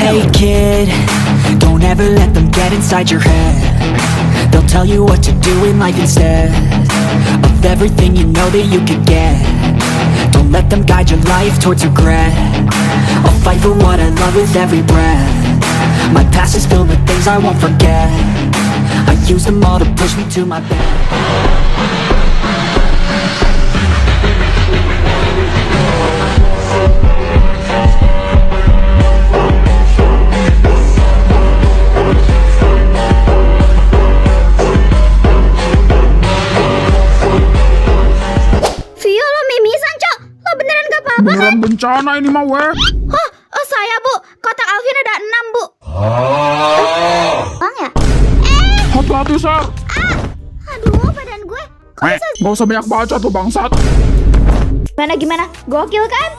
Hey kid, don't ever let them get inside your head. They'll tell you what to do in life instead of everything you know that you could get. Don't let them guide your life towards regret. I'll fight for what I love with every breath. My past is filled with things I won't forget. I use them all to push me to my best. Beneran bencana ini mah weh. Hah? Oh saya bu, kotak Alvin ada 6 bu. Bang ya? Hati-hati Sar. Aduh badan gue. Kok bisa? Gak usah banyak baca tuh bangsat. Gimana? Gokil kan?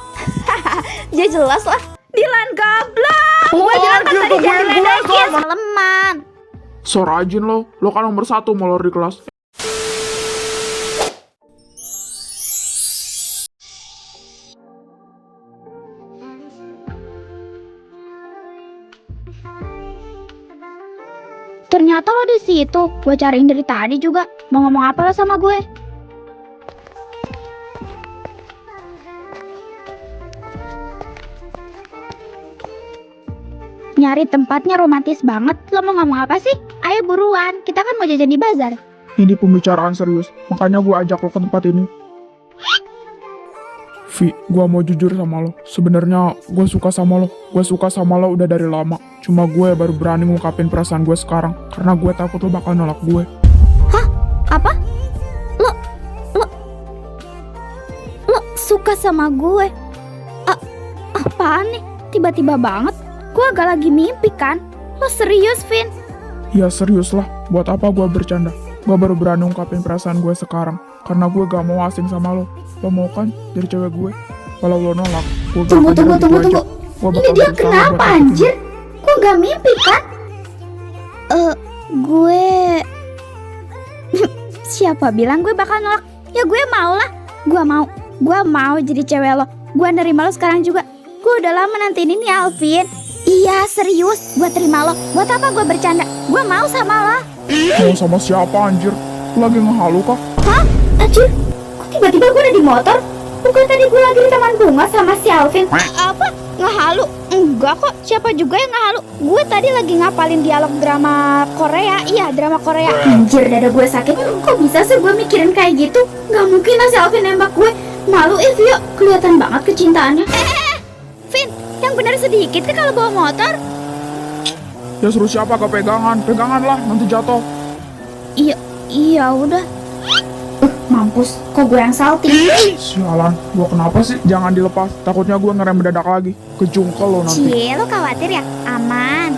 Ya jelas lah. Dilan goblok. Gue bilang kan tadi jangan ledekin. Maleman. So rajin lo kan nomor 1 molor di kelas. Ternyata lo di situ. Gue cariin dari tadi juga. Mau ngomong apa lo sama gue? Nyari tempatnya romantis banget. Lo mau ngomong apa sih? Ayo buruan. Kita kan mau jajan di bazar. Ini pembicaraan serius, makanya gue ajak lo ke tempat ini. Vi, gue mau jujur sama lo. Sebenarnya gue suka sama lo. Gue suka sama lo udah dari lama. Cuma gue baru berani ngungkapin perasaan gue sekarang. Karena gue takut lo bakal nolak gue. Hah? Apa? Lo suka sama gue? Apaan nih? Tiba-tiba banget. Gue agak lagi mimpi kan? Lo serius, Vin? Ya serius lah, buat apa gue bercanda? Gue baru berani ngungkapin perasaan gue sekarang. Karena gue gak mau asing sama lo. Lo mau kan jadi cewek gue? Kalau lo nolak, gue gak Tunggu. akan jadi gitu aja. Ini dia kenapa anjir? Gue gak mimpi kan? Gue... Siapa bilang gue bakal nolak? Ya gue mau lah. Gue mau jadi cewek lo. Gue nerima lo sekarang juga. Gue udah lama nantiin ini Alvin. Iya serius, gue terima lo. Buat apa gue bercanda? Gue mau sama lo. Mau sama siapa anjir? Lo lagi ngehalu kah? Hah? Anjir, kok tiba-tiba gue udah di motor? Bukan tadi gue lagi di taman bunga sama si Alvin. Apa? Ngehalu? Enggak kok, siapa juga yang ngehalu? Gue tadi lagi ngapalin dialog drama Korea. Iya, drama Korea. Anjir, dada gue sakit. Kok bisa sih gue mikirin kayak gitu? Gak mungkin lah si Alvin nembak gue. Malu Vio, kelihatan banget kecintaannya. Vin, yang benar sedikit kan kalau bawa motor? Ya suruh siapa ke pegangan? Pegangan lah, nanti jatuh. Iya udah. Mampus, kok gue yang salty? Sialan, gue kenapa sih? Jangan dilepas, takutnya gue ngerem mendadak lagi. Kejungkel lo nanti. Cie, lo khawatir ya? Aman.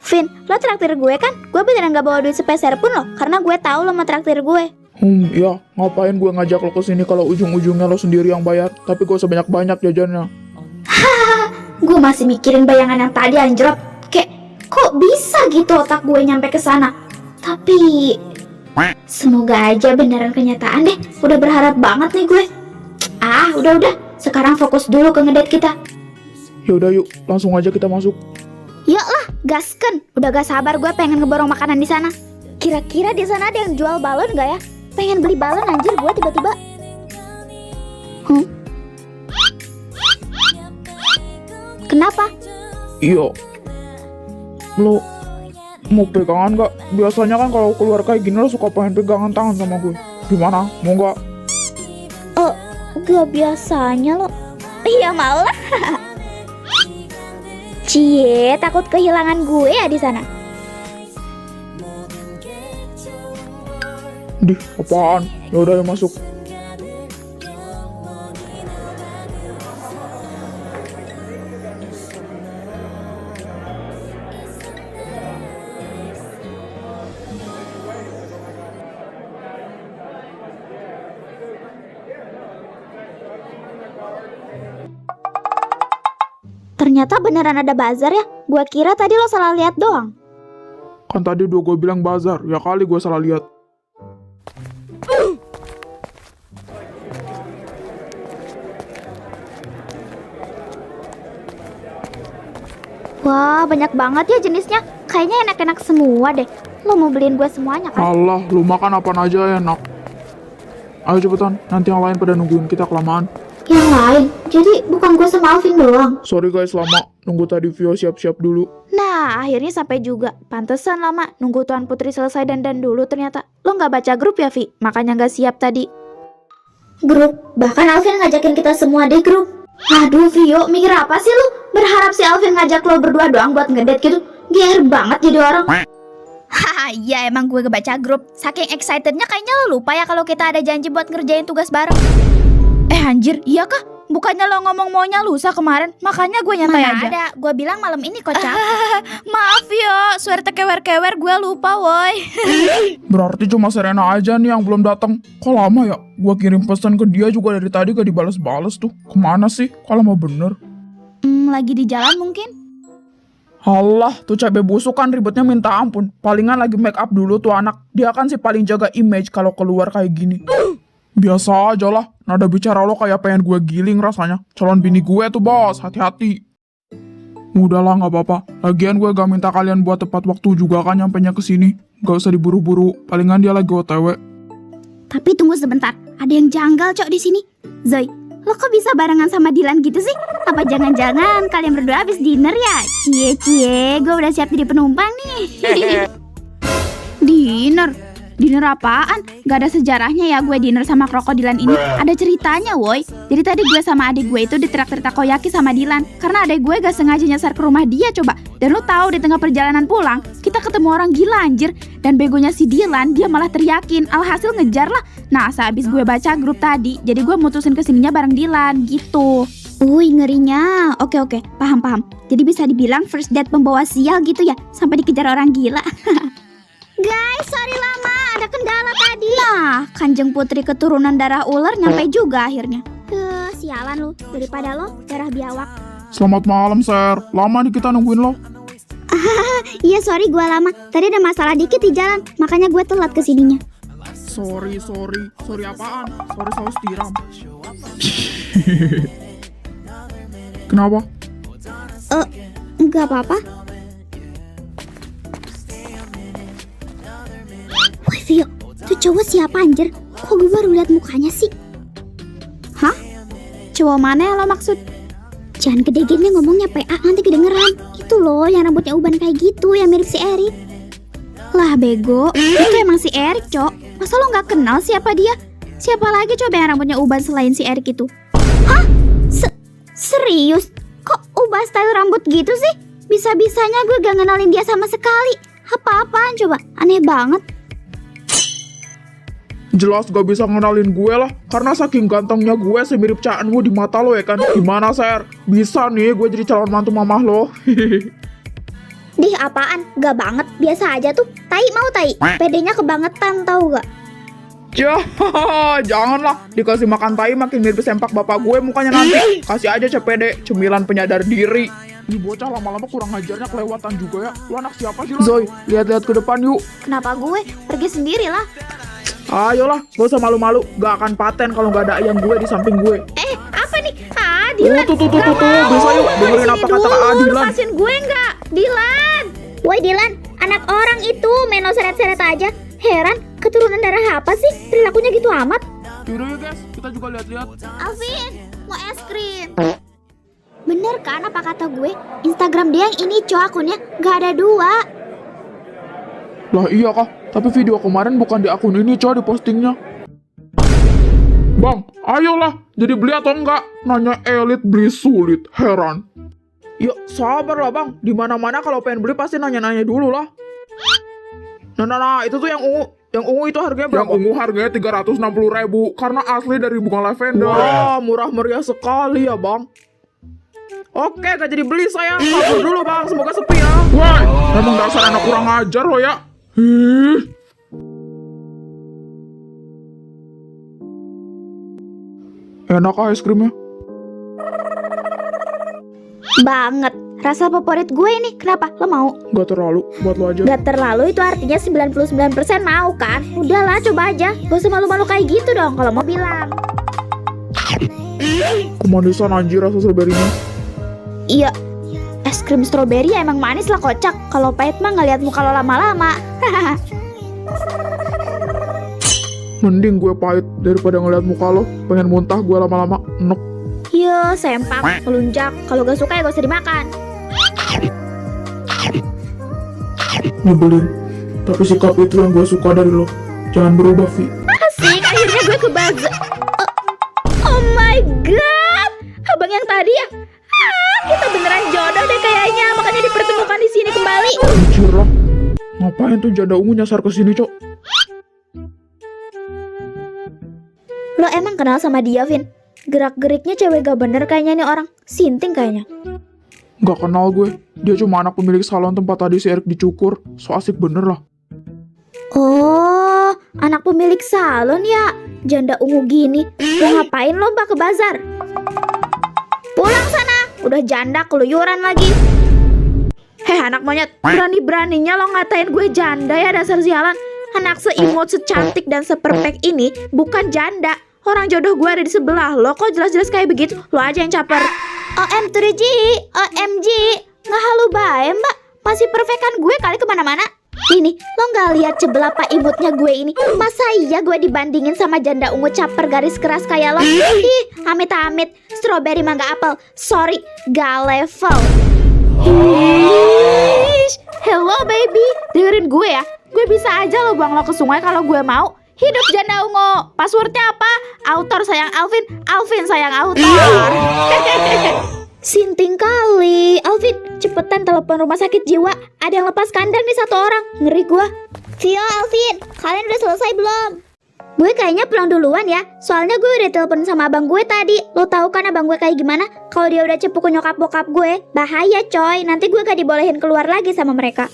Vin, lo traktir gue kan? Gue beneran gak bawa duit sepeser pun lo, karena gue tahu lo mau traktir gue. Ya, ngapain gue ngajak lo kesini kalau ujung-ujungnya lo sendiri yang bayar? Tapi gue sebanyak-banyak jajannya. Hahaha, gue masih mikirin bayangan yang tadi anjrot. Kayak, kok bisa gitu otak gue nyampe ke sana? Tapi, semoga aja beneran kenyataan deh. Udah berharap banget nih gue. Udah. Sekarang fokus dulu ke ngedate kita. Yaudah yuk, langsung aja kita masuk. Yuk lah, gasken. Udah gak sabar gue pengen ngeborong makanan di sana. Kira-kira di sana ada yang jual balon gak ya? Pengen beli balon anjir gue tiba-tiba. Kenapa? Iya. Lo mau pegangan gak? Biasanya kan kalau keluar kayak gini lo suka pengen pegangan tangan sama gue. Gimana? Mau gak? Gak biasanya lo. Iya mau lah. Cie, takut kehilangan gue ya di sana. Dih, apaan? Yaudah ya masuk. Ternyata beneran ada bazar ya. Gua kira tadi lo salah lihat doang. Kan tadi udah gue bilang bazar, ya kali gue salah lihat. Wah, banyak banget ya jenisnya. Kayaknya enak-enak semua deh. Lo mau beliin gue semuanya kan? Alah, lu makan apaan aja enak. Ayo cepetan, nanti yang lain pada nungguin kita kelamaan. Yang lain? Jadi bukan gue sama Alvin doang? Sorry guys, lama. Nunggu tadi Vio siap-siap dulu. Nah, akhirnya sampai juga. Pantesan lama. Nunggu Tuan Putri selesai dandan dulu ternyata. Lo nggak baca grup ya, Vi? Makanya nggak siap tadi. Grup? Bahkan Alvin ngajakin kita semua di grup. Aduh, Vio, mikir apa sih lo? Berharap si Alvin ngajak lo berdua doang buat ngedate gitu? GR banget jadi orang. Haha, iya emang gue kebaca grup. Saking excitednya kayaknya lo lupa ya kalau kita ada janji buat ngerjain tugas bareng. Anjir, iya kah? Bukannya lo ngomong maunya lusa kemarin, makanya gue nyantai aja. Mana ada, gue bilang malam ini kocak. Maaf yo, suara kewer-kewer gue lupa woi. Berarti cuma Serena aja nih yang belum datang. Kok lama ya? Gue kirim pesan ke dia juga dari tadi gak dibales-bales tuh. Kemana sih? Kalau mau bener. Lagi di jalan mungkin? Halah, tuh cabe busuk kan ribetnya minta ampun. Palingan lagi make up dulu tuh anak. Dia kan sih paling jaga image kalau keluar kayak gini. Biasa aja lah, nada bicara lo kayak pengen gue giling rasanya. Calon bini gue tuh bos, hati-hati. Udahlah gak apa-apa. Lagian gue gak minta kalian buat tepat waktu juga kan nyampenya kesini. Gak usah diburu-buru, palingan dia lagi OTW. Tapi tunggu sebentar, ada yang janggal cok di sini. Zoe, lo kok bisa barengan sama Dylan gitu sih? Apa jangan-jangan kalian berdua habis dinner ya? Cie, gue udah siap jadi penumpang nih. Dinner apaan? Gak ada sejarahnya ya gue dinner sama krokodilan ini. Ada ceritanya woi. Jadi tadi gue sama adik gue itu ditraktir takoyaki sama Dylan. Karena adik gue gak sengaja nyasar ke rumah dia coba. Dan lo tahu di tengah perjalanan pulang, kita ketemu orang gila anjir. Dan begonya si Dylan, dia malah teriakin. Alhasil ngejar lah. Nah, sehabis gue baca grup tadi, jadi gue mutusin kesininya bareng Dylan gitu. Ngerinya. Oke, paham. Jadi bisa dibilang first date pembawa sial gitu ya. Sampai dikejar orang gila. Guys, sorry lama, ada kendala tadi. Nah, Kanjeng Putri keturunan darah ular nyampe juga akhirnya. Sialan lu, daripada lo darah biawak. Selamat malam, Ser. Lama nih kita nungguin lo. Iya, sorry gua lama. Tadi ada masalah dikit di jalan, makanya gue telat kesininya. Sorry. Sorry apaan? Sorry saus tiram. Kenapa? Enggak apa-apa. Woi Vio, tuh cowok siapa anjir? Kok gue baru lihat mukanya sih? Hah? Cowok mana yang lo maksud? Jangan gede-gede ngomongnya PA, nanti kedengeran. Itu loh yang rambutnya uban kayak gitu, yang mirip si Erik. Lah bego, itu emang si Erik cok. Masa lo gak kenal siapa dia? Siapa lagi coba yang rambutnya uban selain si Erik itu? Hah? Serius? Kok ubah style rambut gitu sih? Bisa-bisanya gue gak ngenalin dia sama sekali. Apa-apaan coba? Aneh banget. Jelas gak bisa ngenalin gue lah. Karena saking gantengnya gue semirip Caan gue di mata lo ya kan. Gimana Ser? Bisa nih gue jadi calon mantu mamah lo. Dih apaan? Gak banget. Biasa aja tuh. Tai mau tai. Pedenya kebangetan tau gak? Janganlah. Dikasih makan tai makin mirip sempak bapak gue mukanya nanti. Kasih aja CPD, cemilan penyadar diri. Ini bocah lama-lama kurang ajarnya kelewatan juga ya. Lu anak siapa sih lo? Zoe, lihat-lihat ke depan yuk. Kenapa gue? Pergi sendiri lah. Ayolah, gak usah malu-malu. Gak akan paten kalau gak ada ayam gue di samping gue. Apa nih? Dylan. Tuh. Bisa yuk, dengerin apa kata Dylan. Lepasin gue nggak? Dylan. Woi Dylan, anak orang itu main lo seret-seret aja. Heran, keturunan darah apa sih? Perilakunya gitu amat. Yaudah ya guys, kita juga lihat-lihat. Alvin, mau es krim. Bener kan apa kata gue? Instagram dia yang ini cowok akunnya gak ada 2. Lah iya kah? Tapi video kemarin bukan di akun ini coy di postingnya. Bang, ayolah. Jadi beli atau enggak? Nanya elit beli sulit. Heran. Ya sabar lah bang. Dimana-mana kalau pengen beli pasti nanya-nanya dulu lah. Nah, itu tuh yang ungu. Yang ungu itu harganya berapa? Yang ungu harganya 360.000 karena asli dari bunga lavender. Wah, murah meriah sekali ya bang. Oke, gak jadi beli saya. Kabur dulu bang, semoga sepi ya. Wah, memang dasar anak kurang ajar lo ya. Enak ah es krimnya? Banget. rasa favorit gue ini. Kenapa? Lo mau? Gak terlalu, buat lo aja. Gak terlalu itu artinya 99% mau kan? Udahlah coba aja. Gak usah malu-malu kayak gitu dong kalau mau bilang. Kemanisan anjir rasa strawberry-nya. Iya, es krim stroberi emang manis lah kocak. Kalau pahit mah gak liat muka lo lama-lama. Mending gue pahit daripada ngeliat muka lo. Pengen muntah gue lama-lama. Enek. Yo, sempak, melunjak. Kalau gak suka ya gak usah dimakan. Nyebelin. Tapi sikap itu yang gue suka dari lo. Jangan berubah, Vi. Asik, akhirnya gue kebazar. Oh my god, abang yang tadi ya. Kita beneran jodoh deh kayaknya. Makanya dipertemukan di sini kembali. Anjir lah. Ngapain tuh janda ungu nyasar ke sini, Cok? Lo emang kenal sama dia, Vin? Gerak-geriknya cewek gak bener kayaknya nih orang. Sinting kayaknya. Gak kenal gue. Dia cuma anak pemilik salon tempat tadi si Erik dicukur. So asik bener lah. Oh, anak pemilik salon ya. Janda ungu gini. Lo ngapain lomba ke bazar? Pulang sana. Udah janda keluyuran lagi. Heh anak monyet. Berani-beraninya lo ngatain gue janda ya, dasar sialan. Anak seimut, secantik, dan seperfect ini bukan janda. Orang jodoh gue ada di sebelah lo, kok jelas-jelas kayak begitu. Lo aja yang caper. OMG, OMG. Nggak halu bae mbak. Masih perfect kan gue kali kemana-mana. Ini, lo nggak lihat cebelapa imutnya gue ini? Masa iya gue dibandingin sama janda ungu caper garis keras kayak lo? Ih, amit-amit. Strawberry mangga apel. Sorry, gak level. Hish. Hello baby, dengerin gue ya. Gue bisa aja lo buang lo ke sungai kalau gue mau. Hidup janda ungu. Passwordnya apa? Autor sayang Alvin, Alvin sayang autor. Sinting kali. Alvin, cepetan telepon rumah sakit jiwa. Ada yang lepas kandang nih satu orang. Ngeri gua. Vio, Alvin, kalian udah selesai belum? Gue kayaknya pulang duluan ya. Soalnya gue udah telepon sama abang gue tadi. Lo tahu kan abang gue kayak gimana? Kalau dia udah cepu ke nyokap bokap gue, bahaya coy. Nanti gue gak dibolehin keluar lagi sama mereka.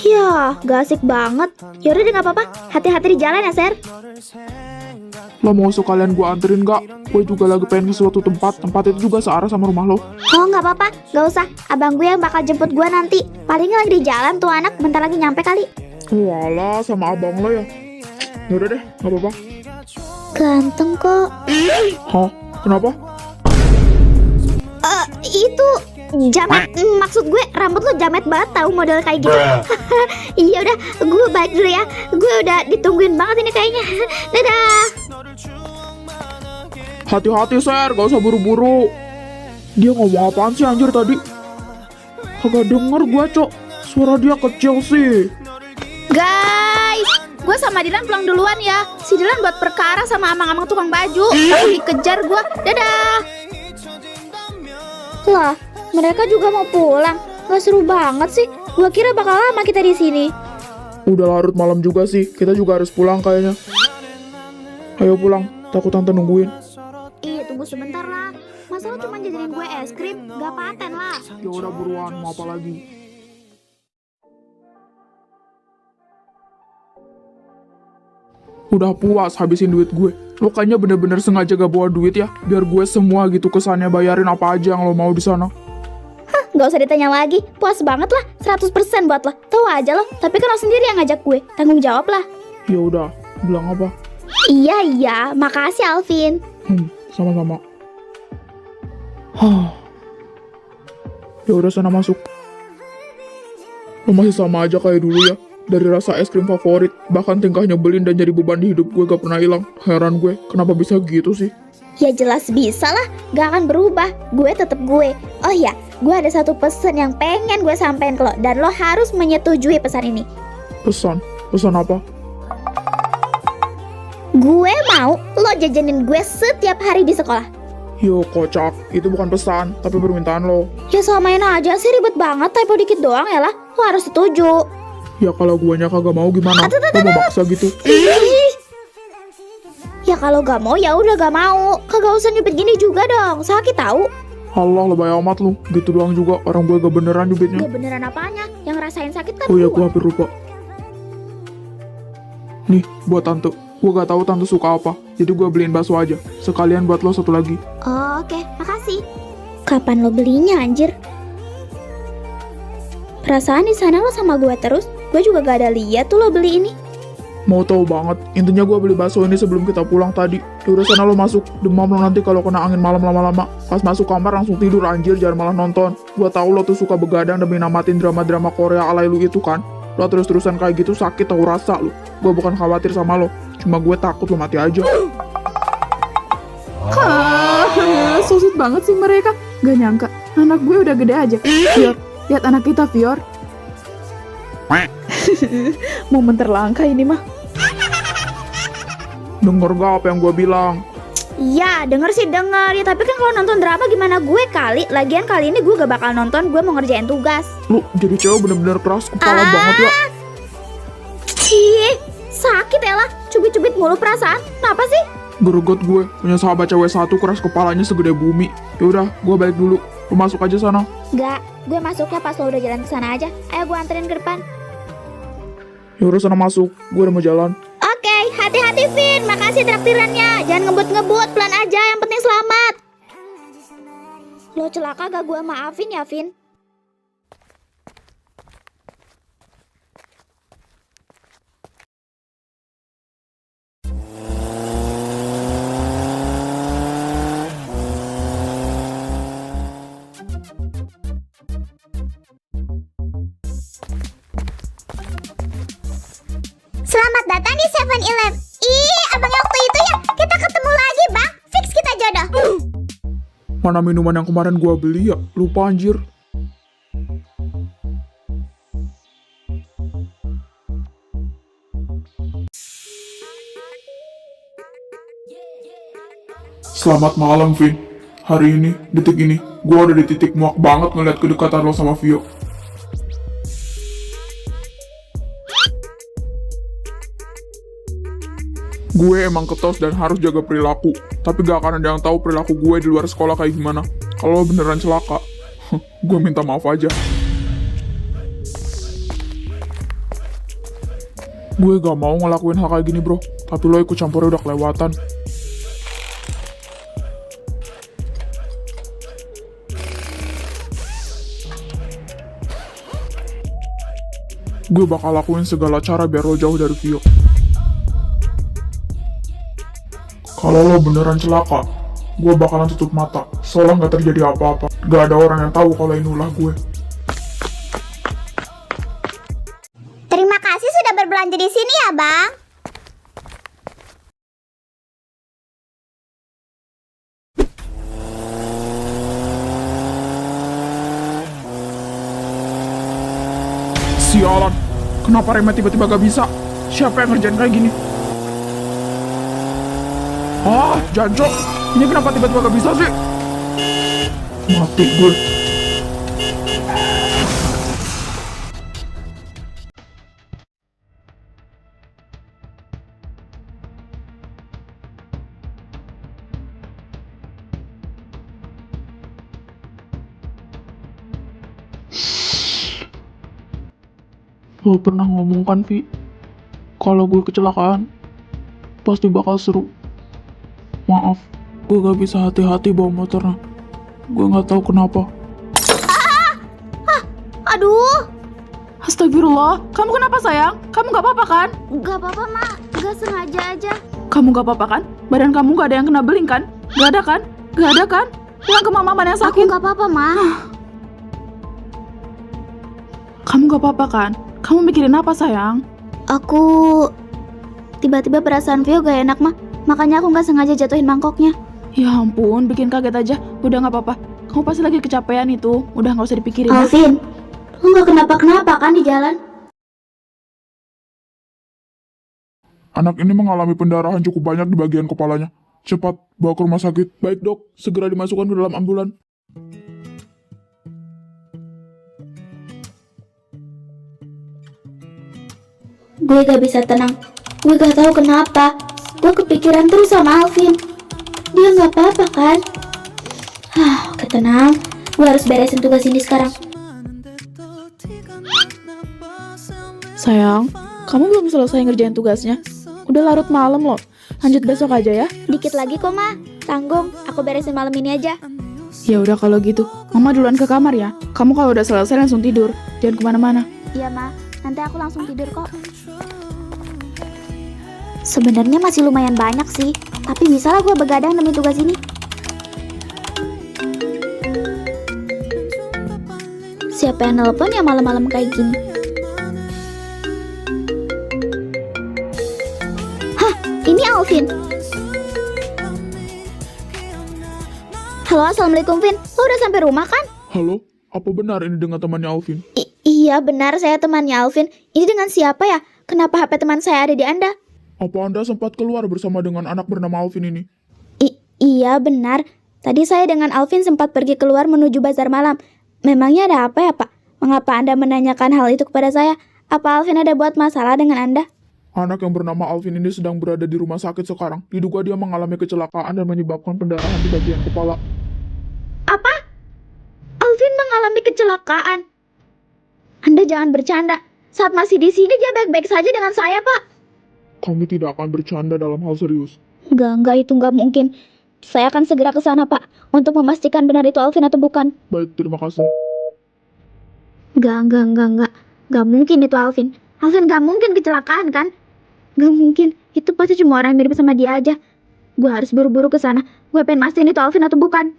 Ya, gak asik banget. Yaudah deh gak apa-apa. Hati-hati di jalan ya, Ser. Lo mau sekalian gue anterin gak? Gue juga lagi pengen ke suatu tempat. Tempat itu juga searah sama rumah lo. Oh gak apa-apa, gak usah. Abang gue yang bakal jemput gue nanti. Palingnya lagi di jalan tuh anak. Bentar lagi nyampe kali. Walah, sama abang lo ya. Yaudah deh, gak apa-apa. Ganteng kok. Hah? Kenapa? Itu jamet. Maksud gue rambut lo jamet banget tahu model kayak gitu. Iya udah, gue balik dulu ya. Gue udah ditungguin banget ini kayaknya. Dadah. Hati-hati, Ser. Gak usah buru-buru. Dia ngomong apaan sih anjir tadi? Kagak denger gue, Cok. Suara dia kecil sih. Guys, gue sama Dilan pulang duluan ya. Si Dilan buat perkara sama amang-amang tukang baju. Takut dikejar gue. Dadah. Lah, mereka juga mau pulang. Gak seru banget sih. Gue kira bakal lama kita di sini. Udah larut malam juga sih. Kita juga harus pulang kayaknya. Ayo pulang. Takut tante nungguin. Iya, tunggu sebentar lah. Masa lo cuma jajanin gue es krim? Gak paten lah. Ya udah buruan. Mau apa lagi? Udah puas habisin duit gue. Lo kayaknya bener-bener sengaja gak bawa duit ya, biar gue semua gitu kesannya bayarin apa aja yang lo mau di sana. Hah, gak usah ditanya lagi. Puas banget lah, 100% buat lo. Tahu aja lo, tapi kan lo sendiri yang ngajak gue. Tanggung jawab lah. Ya udah, bilang apa? Iya, makasih Alvin. Sama-sama. Ya udah sana masuk. Lo masih sama aja kayak dulu ya. Dari rasa es krim favorit, bahkan tingkah nyebelin dan jadi beban di hidup gue gak pernah hilang. Heran gue, kenapa bisa gitu sih? Ya jelas bisa lah, gak akan berubah. Gue tetep gue. Oh ya, gue ada satu pesan yang pengen gue sampein ke lo. Dan lo harus menyetujui pesan ini. Pesan? Pesan apa? Gue mau lo jajanin gue setiap hari di sekolah. Yo kocak, itu bukan pesan, tapi permintaan lo. Ya samain aja sih, ribet banget. Typo dikit doang ya lah. Lo harus setuju. Ya kalau guanya kagak mau gimana? Lo mau maksa gitu? Ya kalau gak mau ya udah gak mau. Kagak usah nyubit gini juga dong. Sakit tahu. Allah lebay amat lu. Gitu doang juga orang gue gak beneran nyubitnya. Gak beneran apanya? Yang ngerasain sakit kan Oh ya, gua. gue hampir lupa. Nih, buat tante. Gue gak tahu tante suka apa. Jadi gue beliin bakso aja. Sekalian buat lo satu lagi. Oh, oke, makasih. Kapan lo belinya anjir? Perasaan di sana lo sama gue terus. Gue juga gak ada lihat tuh lo beli ini. Mau tahu banget, intinya gue beli bakso ini sebelum kita pulang tadi. Yaudah sana lo masuk, demam lo nanti kalau kena angin malam lama-lama. Pas masuk kamar langsung tidur anjir, jangan malah nonton. Gue tahu lo tuh suka begadang demi namatin drama-drama Korea alay lu itu kan. Lo terus-terusan kayak gitu sakit tahu rasa lo. Gue bukan khawatir sama lo, cuma gue takut lo mati aja. So sweet banget sih mereka. Gak nyangka, anak gue udah gede aja. Fior, lihat anak kita, Fior. Momen terlangka ini mah. Denger gak apa yang gue bilang? Ya denger sih denger ya, tapi kan kalau nonton drama gimana gue kali. Lagian kali ini gue gak bakal nonton, gue mau ngerjain tugas. Lu jadi cewek bener-bener keras kepala banget ya. Ih, sakit ya lah. Cubit-cubit mulu perasaan. Kenapa sih? Geregot gue, punya sahabat cewek satu keras kepalanya segede bumi. Yaudah, gue balik dulu. Lu masuk aja sana. Gak, gue masuknya pas lo udah jalan ke sana aja. Ayo gue anterin ke depan. Yaudah sana masuk, gue udah mau jalan. Oke, hati-hati Vin. Makasih traktirannya. Jangan ngebut-ngebut, pelan aja. Yang penting selamat. Lo celaka gak gue maafin ya, Vin? Selamat datang di 7-Eleven. Ih, abang yang waktu itu ya. Kita ketemu lagi, Bang. Fix kita jodoh. Mana minuman yang kemarin gue beli ya? Lupa anjir. Selamat malam, Vin. Hari ini, detik ini, gue udah di titik muak banget ngeliat kedekatan lo sama Vio. Gue emang ketos dan harus jaga perilaku, tapi gak akan ada yang tahu perilaku gue di luar sekolah kayak gimana. Kalau lo beneran celaka, gue minta maaf aja. Gue gak mau ngelakuin hal kayak gini bro, tapi lo ikut campurnya udah kelewatan. Gue bakal lakuin segala cara biar lo jauh dari Vio. Kalau lo beneran celaka, gue bakalan tutup mata, seolah gak terjadi apa-apa. Gak ada orang yang tahu kalau ini ulah gue. Terima kasih sudah berbelanja di sini ya, Bang. Sialan, kenapa remnya tiba-tiba gak bisa? Siapa yang ngerjain kayak gini? Ah, jancok, ini kenapa tiba-tiba gak bisa sih? Mati gue. Lo pernah ngomong kan, Vi, kalau gue kecelakaan, pasti bakal seru. Maaf, gue gak bisa hati-hati bawa motornya. Gue gak tahu kenapa. Aduh, Astagfirullah, kamu kenapa sayang? Kamu gak apa-apa kan? gak apa-apa, Mak. Gak sengaja aja. Kamu gak apa-apa kan? Badan kamu gak ada yang kena beling kan? Gak ada kan? Gak ada kan? Bilang ke mama mana yang Aku sakit. gak apa-apa, Mak. Kamu gak apa-apa kan? Kamu mikirin apa sayang? Aku tiba-tiba perasaan Vio gak enak mah. Makanya aku gak sengaja jatuhin mangkoknya. Ya ampun, bikin kaget aja. Udah gak apa-apa. Kamu pasti lagi kecapean itu. Udah gak usah dipikirin. Alvin, lu gak kenapa-kenapa kan di jalan? Anak ini mengalami pendarahan cukup banyak di bagian kepalanya. Cepat, bawa ke rumah sakit. Baik dok, segera dimasukkan ke dalam ambulan. Gue gak bisa tenang. Gue gak tahu kenapa. Gue kepikiran terus sama Alvin. Dia gak apa-apa kan? Oke tenang. Gue harus beresin tugas ini sekarang. Sayang, kamu belum selesai ngerjain tugasnya. Udah larut malam loh. Lanjut besok aja ya. Dikit lagi kok Ma. Tanggung, aku beresin malam ini aja. Ya udah kalau gitu, Mama duluan ke kamar ya. Kamu kalau udah selesai langsung tidur. jangan kemana-mana. Iya, Ma. Nanti aku langsung tidur kok. Sebenarnya masih lumayan banyak sih, tapi bisa lah gue begadang demi tugas ini. Siapa yang nelpon ya malam-malam kayak gini? Hah, ini Alvin. Halo, assalamualaikum Vin. Lo udah sampai rumah kan? Halo, apa benar ini dengan temannya Alvin? Iya benar, saya temannya Alvin. Ini dengan siapa ya? Kenapa HP teman saya ada di Anda? Apa Anda sempat keluar bersama dengan anak bernama Alvin ini? Iya benar. Tadi saya dengan Alvin sempat pergi keluar menuju bazar malam. Memangnya ada apa ya Pak? Mengapa Anda menanyakan hal itu kepada saya? Apa Alvin ada buat masalah dengan Anda? Anak yang bernama Alvin ini sedang berada di rumah sakit sekarang. Diduga dia mengalami kecelakaan dan menyebabkan pendarahan di bagian kepala. Apa? Alvin mengalami kecelakaan? Anda jangan bercanda. Saat masih di sini dia baik-baik saja dengan saya Pak. Kami tidak akan bercanda dalam hal serius. Enggak, itu enggak mungkin. Saya akan segera ke sana Pak, untuk memastikan benar itu Alvin atau bukan. Baik, terima kasih. Enggak. Enggak mungkin itu Alvin. Alvin enggak mungkin kecelakaan kan? Enggak mungkin. Itu pasti cuma orang yang mirip sama dia aja. Gue harus buru-buru ke sana. Gue pengen mastiin itu Alvin atau bukan.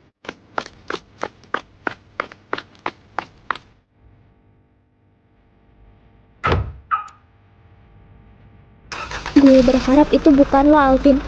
Gue berharap itu bukan lo, Alvin.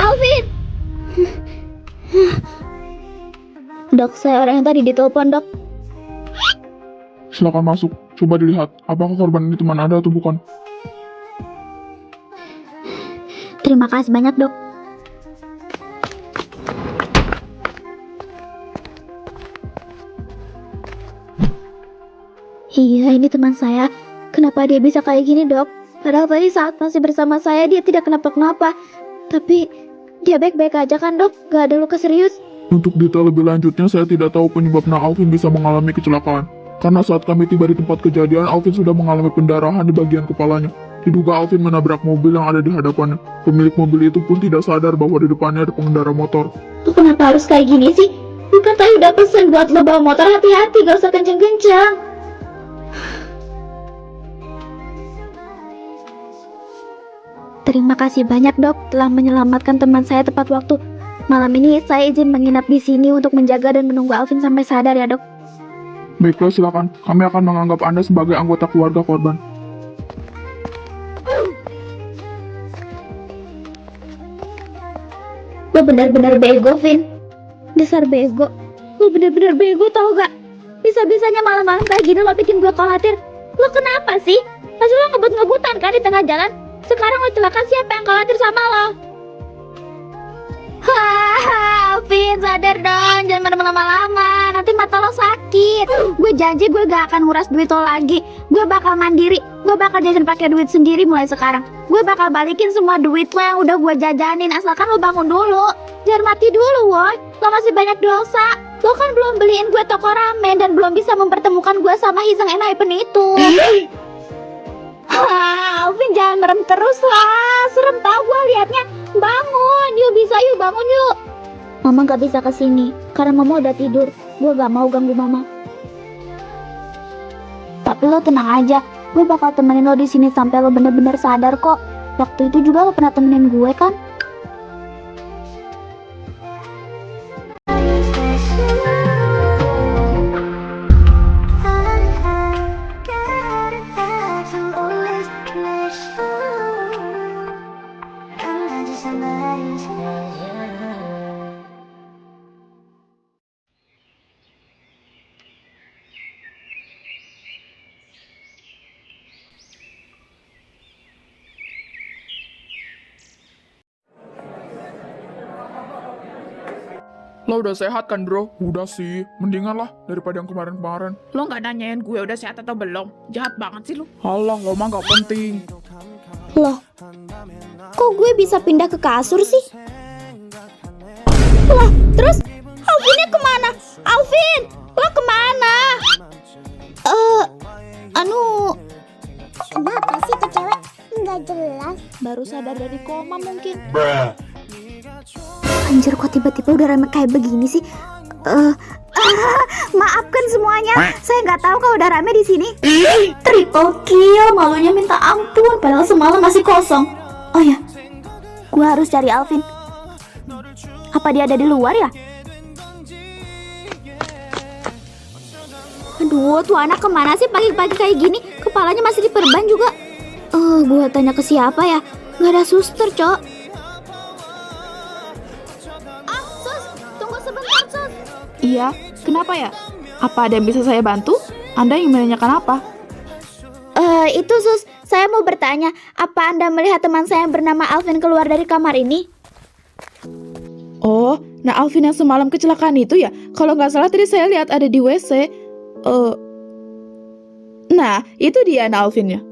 Alvin! Dok, saya orang yang tadi ditelepon, Dok. Silakan masuk. Coba dilihat, apakah korban ini teman Anda atau bukan? Terima kasih banyak, Dok. Iya, ini teman saya. Kenapa dia bisa kayak gini, Dok? Padahal tadi saat masih bersama saya dia tidak kenapa-kenapa. Tapi dia baik-baik aja kan, Dok? Gak ada luka serius. Untuk detail lebih lanjutnya, saya tidak tahu penyebabnya Alvin bisa mengalami kecelakaan. Karena saat kami tiba di tempat kejadian, Alvin sudah mengalami pendarahan di bagian kepalanya. Diduga Alvin menabrak mobil yang ada di hadapannya. Pemilik mobil itu pun tidak sadar bahwa di depannya ada pengendara motor. Lu kenapa harus kayak gini sih? Bukan tadi udah pesen buat lo bawa motor, hati-hati, gak usah kenceng-kenceng. Terima kasih banyak, Dok, telah menyelamatkan teman saya tepat waktu. Malam ini saya izin menginap di sini untuk menjaga dan menunggu Alvin sampai sadar ya, Dok. Baiklah, silakan. Kami akan menganggap Anda sebagai anggota keluarga korban. Lo benar-benar bego, Vin. Dasar bego. Lo benar-benar bego, tau gak? Bisa-bisanya malam-malam kayak gini lo bikin gue khawatir. Lo kenapa sih? Masih lo ngebut-ngebutan kan di tengah jalan? Sekarang lo celaka, siapa yang khawatir sama lo? Hahaha, Vin, sadar dong, jangan merem lama-lama, nanti mata lo sakit. Gue janji gue gak akan nguras duit lo lagi. Gue bakal mandiri, gue bakal jajan pakai duit sendiri mulai sekarang. Gue bakal balikin semua duit lo yang udah gue jajanin, asalkan lo bangun dulu. Jangan mati dulu, woy. Lo masih banyak dosa. Lo kan belum beliin gue toko ramen dan belum bisa mempertemukan gue sama Hisang Enhypen itu. Alvin, jangan merem terus lah. Serem tau gue liatnya. Bangun, yuk bisa yuk, bangun yuk. Mama gak bisa kesini karena mama udah tidur. Gue gak mau ganggu mama. Tapi lo tenang aja, gue bakal temenin lo di sini sampai lo bener-bener sadar kok. Waktu itu juga lo pernah temenin gue kan? Lo udah sehat kan, bro? Udah sih, mendingan lah daripada yang kemarin-kemarin. Lo nggak nanyain gue udah sehat atau belum? Jahat banget sih lo. Alah, lo mah gak penting. Loh, kok gue bisa pindah ke kasur sih? Lah, terus Alvinnya kemana? Alvin, lo kemana? Kenapa sih tuh cewek? Nggak jelas. Baru sadar dari koma mungkin. Anjir, kok tiba-tiba udah rame kayak begini sih? Maafkan semuanya, saya nggak tahu kalau udah rame di sini. Triple kill, malunya minta ampun. Padahal semalam masih kosong. Oh ya, gue harus cari Alvin. Apa dia ada di luar ya? Aduh, tuh anak kemana sih pagi-pagi kayak gini? Kepalanya masih diperban juga. Gue tanya ke siapa ya? Nggak ada suster, Cok. Sus, tunggu sebentar, Sus. Iya, kenapa ya? Apa ada yang bisa saya bantu? Anda ingin menanyakan apa? Itu Sus, saya mau bertanya, apa Anda melihat teman saya yang bernama Alvin keluar dari kamar ini? Oh, nah Alvin yang semalam kecelakaan itu ya? Kalau nggak salah tadi saya lihat ada di WC. Nah, itu dia nah Alvinnya.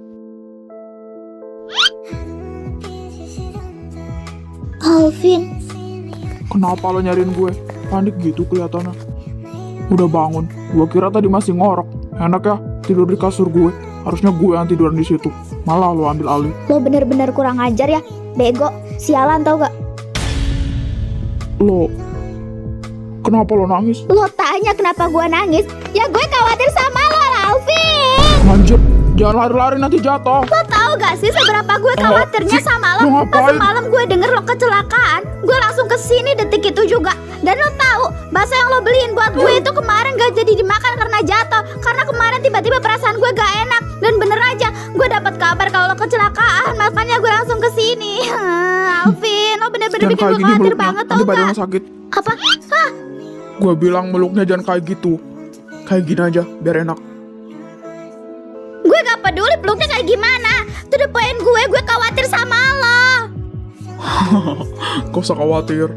Alvin, Kenapa lo nyariin gue? Panik gitu kelihatannya. Udah bangun, gue kira tadi masih ngorok. Enak ya, tidur di kasur gue. Harusnya gue yang tiduran di situ. Malah lo ambil alih. lo bener-bener kurang ajar ya. Bego, sialan tau gak? Lo, kenapa lo nangis? Lo tanya kenapa gue nangis? Ya gue khawatir sama lo, Alvin. Anjir, jangan lari-lari nanti jatuh. Lo tau gak sih seberapa gue khawatirnya Ci, sama lo lo? Pas ngapain? semalam gue denger lo kecelakaan, gue langsung kesini detik itu juga. Dan lo tahu bakso yang lo beliin buat gue itu kemarin gak jadi dimakan karena jatuh. Karena kemarin tiba-tiba perasaan gue gak enak. Dan bener aja, gue dapat kabar kalau lo kecelakaan, makanya gue langsung kesini. Alvin, lo bener-bener Jangan bikin kayak gue gini khawatir meluknya, banget tau nanti badan gak? lo sakit. Apa? Hah? Gue bilang meluknya jangan kayak gitu. Kayak gini aja, biar enak. Gue gak peduli peluknya kayak gimana. To the point gue khawatir sama lo. Gak usah khawatir.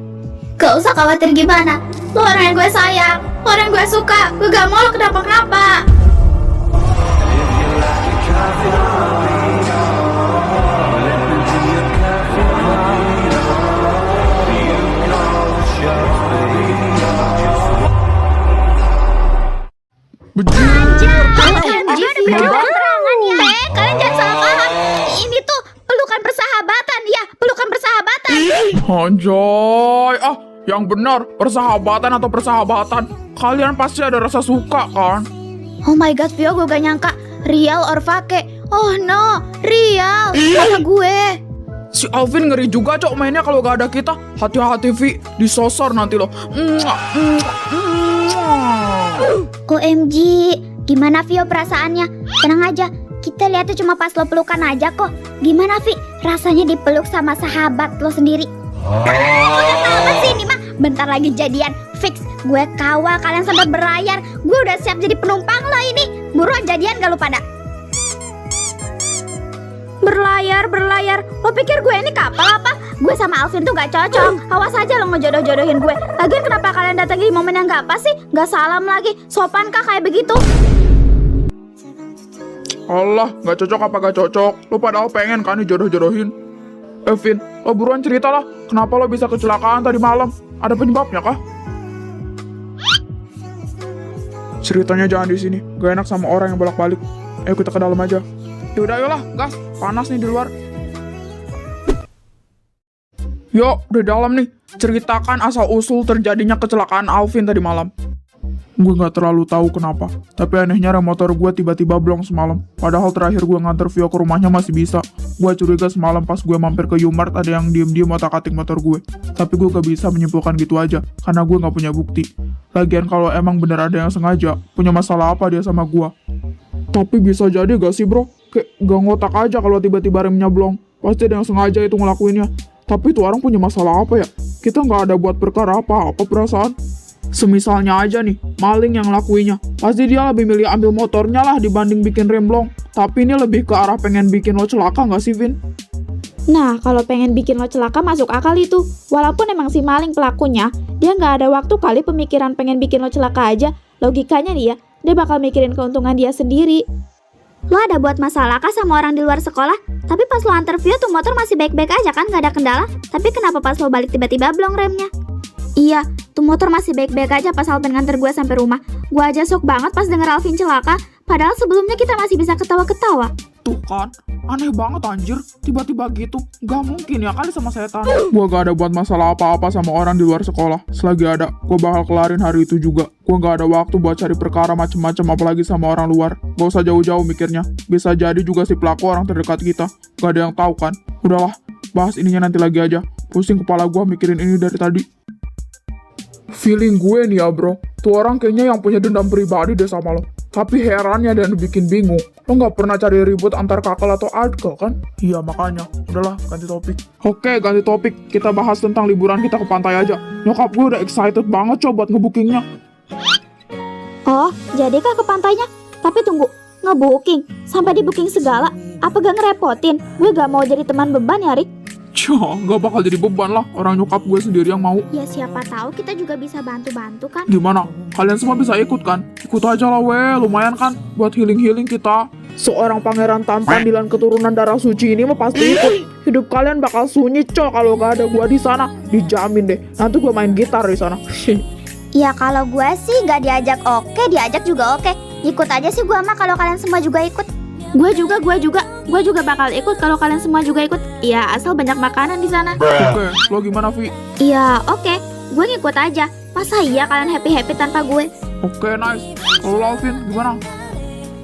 Gak usah khawatir gimana. Lo orang yang gue sayang, orang yang gue suka. Gue gak mau lo kenapa-kenapa. Bejir. Perangan ya. Kalian jangan salah paham. Ini tuh pelukan persahabatan. Ya, pelukan persahabatan. Anjay. Yang benar, persahabatan atau persahabatan. Kalian pasti ada rasa suka kan? Oh my god, Vio, gue gak nyangka. Real or fake? Oh no, real. Kata gue. Si Alvin ngeri juga cok mainnya kalau gak ada kita. Hati-hati Vi, disosor nanti lo. OMG, gimana Vio perasaannya? Tenang aja, kita lihatnya cuma pas lo pelukan aja kok. Gimana Vi, rasanya dipeluk sama sahabat lo sendiri? Apa sih ini mah? Bentar lagi jadian, fix. Gue kawal kalian sampai berlayar. Gue udah siap jadi penumpang lo ini. Buruan jadian gak lu pada? Berlayar. Lo pikir gue ini kapal apa? Gue sama Alvin tuh gak cocok. Awas aja lo ngejodoh-jodohin gue. Lagian kenapa kalian datang di momen yang gak pas sih? Gak salam lagi. Sopan kah kayak begitu? Allah, gak cocok apa gak cocok. Lo padahal pengen kan dijodoh-jodohin. Vin, lo buruan cerita lah. Kenapa lo bisa kecelakaan tadi malam? Ada penyebabnya kah? Ceritanya jangan di sini. Gak enak sama orang yang bolak-balik. Ayo kita ke dalam aja. Yaudah, ayolah, gas. Panas nih di luar. Yuk, udah dalam nih. Ceritakan asal-usul terjadinya kecelakaan Alvin tadi malam. Gue gak terlalu tahu kenapa. Tapi anehnya rem motor gue tiba-tiba blong semalam. Padahal terakhir gue nganter Vio ke rumahnya masih bisa. Gue curiga semalam pas gue mampir ke Umart ada yang diem-diem otak-atik motor gue. Tapi gue gak bisa menyimpulkan gitu aja. Karena gue gak punya bukti. Lagian kalau emang bener ada yang sengaja, punya masalah apa dia sama gue? Tapi bisa jadi gak sih bro? Kayak gak ngotak aja kalau tiba-tiba remnya blong. Pasti ada yang sengaja itu ngelakuinnya. Tapi tuh orang punya masalah apa ya? Kita gak ada buat perkara apa-apa perasaan. Semisalnya aja nih, maling yang ngelakuinnya. Pasti dia lebih milih ambil motornya lah dibanding bikin rem blong. Tapi ini lebih ke arah pengen bikin lo celaka gak sih Vin? Nah, kalau pengen bikin lo celaka masuk akal itu. Walaupun emang si maling pelakunya, Dia nggak ada waktu kali pemikiran pengen bikin lo celaka aja. Logikanya nih ya, dia bakal mikirin keuntungan dia sendiri. Lo ada buat masalah kah sama orang di luar sekolah? Tapi pas lo antar Vio tuh motor masih baik-baik aja kan, gak ada kendala. Tapi kenapa pas lo balik tiba-tiba blong remnya? Iya, tuh motor masih baik-baik aja pas Alvin nganter gue sampai rumah. Gue aja shock banget pas denger Alvin celaka. Padahal sebelumnya kita masih bisa ketawa-ketawa. Tuh kan, aneh banget anjir. Tiba-tiba gitu, gak mungkin ya kali sama setan. Gue gak ada buat masalah apa-apa sama orang di luar sekolah. Selagi ada, gue bakal kelarin hari itu juga. Gue gak ada waktu buat cari perkara macem-macem apalagi sama orang luar. Gak usah jauh-jauh mikirnya. Bisa jadi juga si pelaku orang terdekat kita. Gak ada yang tahu kan. Udahlah, bahas ininya nanti lagi aja. Pusing kepala gue mikirin ini dari tadi. Feeling gue nih ya bro, tuh orang kayaknya yang punya dendam pribadi deh sama lo. Tapi herannya dan bikin bingung, lo gak pernah cari ribut antar kakak atau adkel kan? Iya makanya, udahlah ganti topik. Oke ganti topik, kita bahas tentang liburan kita ke pantai aja. Nyokap gue udah excited banget coba buat ngebooking-nya. Oh, jadikah ke pantainya? Tapi tunggu, ngebooking? Sampai di booking segala? Apa gak ngerepotin? Gue gak mau jadi teman beban ya Rick? Cah, gak bakal jadi beban lah, orang nyokap gue sendiri yang mau. Ya siapa tahu kita juga bisa bantu-bantu kan? Gimana? Kalian semua bisa ikut kan? Ikut aja lah weh, lumayan kan? Buat healing-healing kita. Seorang pangeran tampan dengan keturunan darah suci ini mah pasti ikut. Hidup kalian bakal sunyi cok kalau gak ada gue di sana. Dijamin deh, nanti gue main gitar di sana. Ya kalau gue sih gak diajak oke, diajak juga oke. Ikut aja sih gue mah kalau kalian semua juga ikut. Gue juga bakal ikut kalau kalian semua juga ikut. Ya asal banyak makanan di sana. Oke, lo gimana Vi? Ya oke, gue ngikut aja. Masa iya kalian happy-happy tanpa gue? Oke, nice. Kalau lo Alvin, gimana?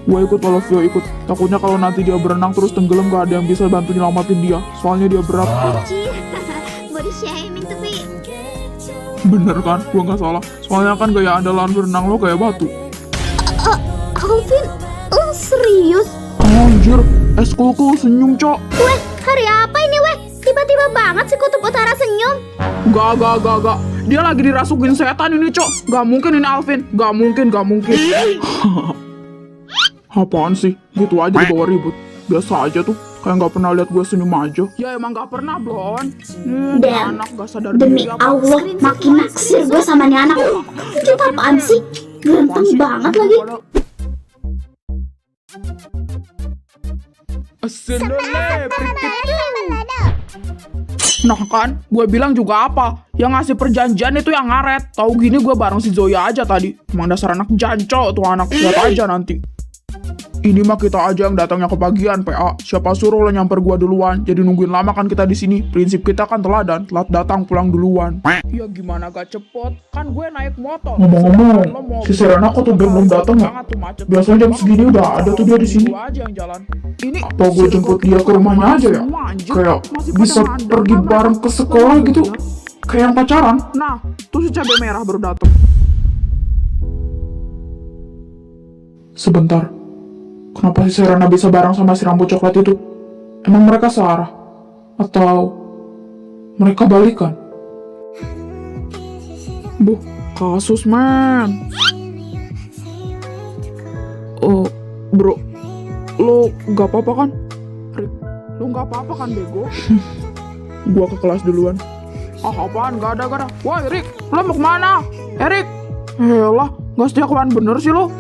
Gue ikut kalau Vio ikut. Takutnya kalau nanti dia berenang terus tenggelam gak ada yang bisa bantu nyelamatin dia. Soalnya dia berat. Anjir, body shaming tuh Vi. Bener kan? Gue gak salah. Soalnya kan gaya andalan berenang lo kayak batu. Alvin, lo serius? Anjir, eskulku senyum cok. Weh, hari apa ini weh? Tiba-tiba banget si kutub utara senyum. Gak. Dia lagi dirasukin setan ini cok. Gak mungkin ini Alvin. Gak mungkin. Apaan sih? Gitu aja dibawa ribut. Biasa aja tuh. Kayak gak pernah lihat gue senyum aja. Ya emang gak pernah Blon. Dan Anak gak sadar demi diri apa. Allah, makin naksir gue sama nih anak. Kita apaan sih? Ganteng banget lagi. Aselele, nah kan, gue bilang juga apa? Yang ngasih perjanjian itu yang ngaret. Tahu gini gue bareng si Zoya aja tadi. Emang dasar anak janco tuh anak. Lihat aja nanti. Ini mah kita aja yang datangnya kebagian, PA. Siapa suruh lo nyamper gua duluan? Jadi nungguin lama kan kita di sini. Prinsip kita kan teladan, telat datang pulang duluan. Ya gimana gak cepet? Kan gue naik motor. Ngomong-ngomong, si Serena kok tuh belum datang ya? Biasanya jam segini udah ada tuh dia di sini. Ini apa gue jemput dia ke rumahnya aja ya? Kayak bisa pergi bareng ke sekolah gitu. Kayak yang pacaran. Nah, tuh si cabai merah baru datang. Sebentar. Kenapa si Serena bisa bareng sama si rambut coklat itu? Emang mereka searah? Atau mereka balikan? Kasus man. Oh, bro. Lo gak apa-apa kan? Rick, lo gak apa-apa kan bego? Gua ke kelas duluan. Apaan? Gak ada. Woi Rick, lo mau kemana? Rick. Elah, gak setia kawan bener sih lo.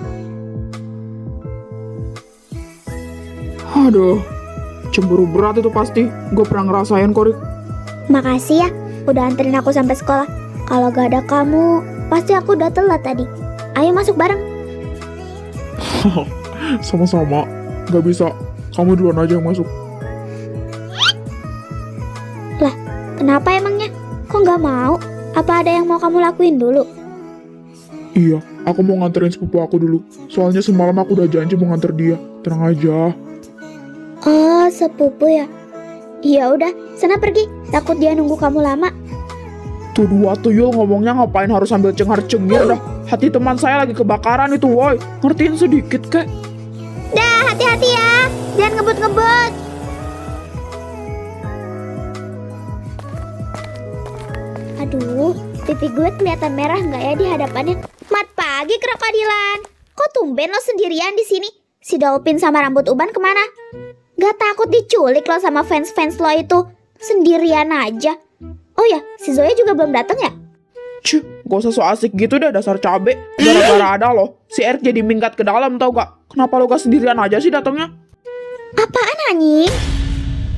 Aduh, cemburu berat itu pasti. Gue pernah ngerasain kok, Rick. Makasih ya, udah anterin aku sampai sekolah. Kalau gak ada kamu, pasti aku udah telat tadi. Ayo masuk bareng. Sama-sama. Gak bisa. Kamu duluan aja yang masuk. Lah, kenapa emangnya? Kok gak mau? Apa ada yang mau kamu lakuin dulu? Iya, aku mau nganterin sepupu aku dulu. Soalnya semalam aku udah janji mau nganter dia. Tenang aja. Oh, sepupu ya? Iya udah, sana pergi. Takut dia nunggu kamu lama. Tuh dua tuyul ngomongnya ngapain harus sambil cengar-cengir dah. Hati teman saya lagi kebakaran itu, woi. Ngertiin sedikit, kek. Dah, hati-hati ya. Jangan ngebut-ngebut. Aduh, pipi gue kelihatan merah nggak ya di hadapannya? Mat pagi krokodilan. Kok tumben lo sendirian di sini? Si Dolphin sama rambut uban kemana? Gak takut diculik lo sama fans-fans lo itu? Sendirian aja. Oh ya, si Zoya juga belum datang ya? Cih, gak usah so asik gitu deh dasar cabe. Gara-gara ada lo, si Erik jadi minggat ke dalam tau gak? Kenapa lo gak sendirian aja sih datangnya? Apaan anjing?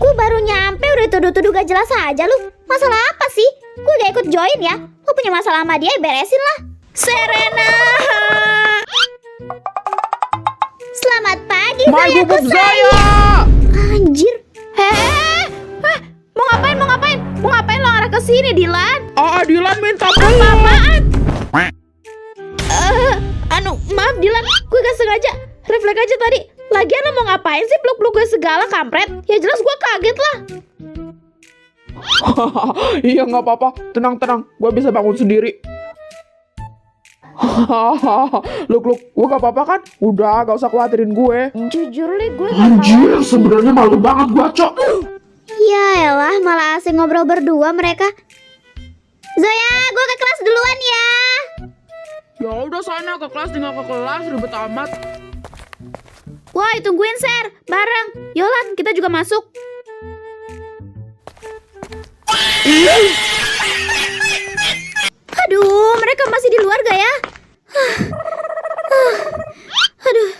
Gue baru nyampe udah tuduh-tuduh gak jelas aja lu. Masalah apa sih? Gue gak ikut join ya. Lu punya masalah sama dia, beresin lah. Serena. Selamat pagi, My sayangku bubuk Zaya! sayang. Anjir. Mau ngapain lo arah ke sini, Dilan? Dilan minta peluk. Apaan? Maaf Dilan, gue gak sengaja. Refleks aja tadi. Lagian lo mau ngapain sih peluk-peluk gue segala, kampret? Ya jelas gue kaget lah. Iya nggak apa-apa, tenang, gue bisa bangun sendiri. Luk, gue gak apa-apa kan? Udah, gak usah khawatirin gue. Jujur li, gue gak mau. Sebenarnya malu banget gue, Cok. Ya elah, malah asing ngobrol berdua mereka. Zoya, gue ke kelas duluan ya. Ya udah sana ke kelas, tinggal ke kelas, ribet amat. Woi, tungguin Ser, bareng. Yolan, kita juga masuk. Aduh, mereka masih di luar gak ya? Aduh,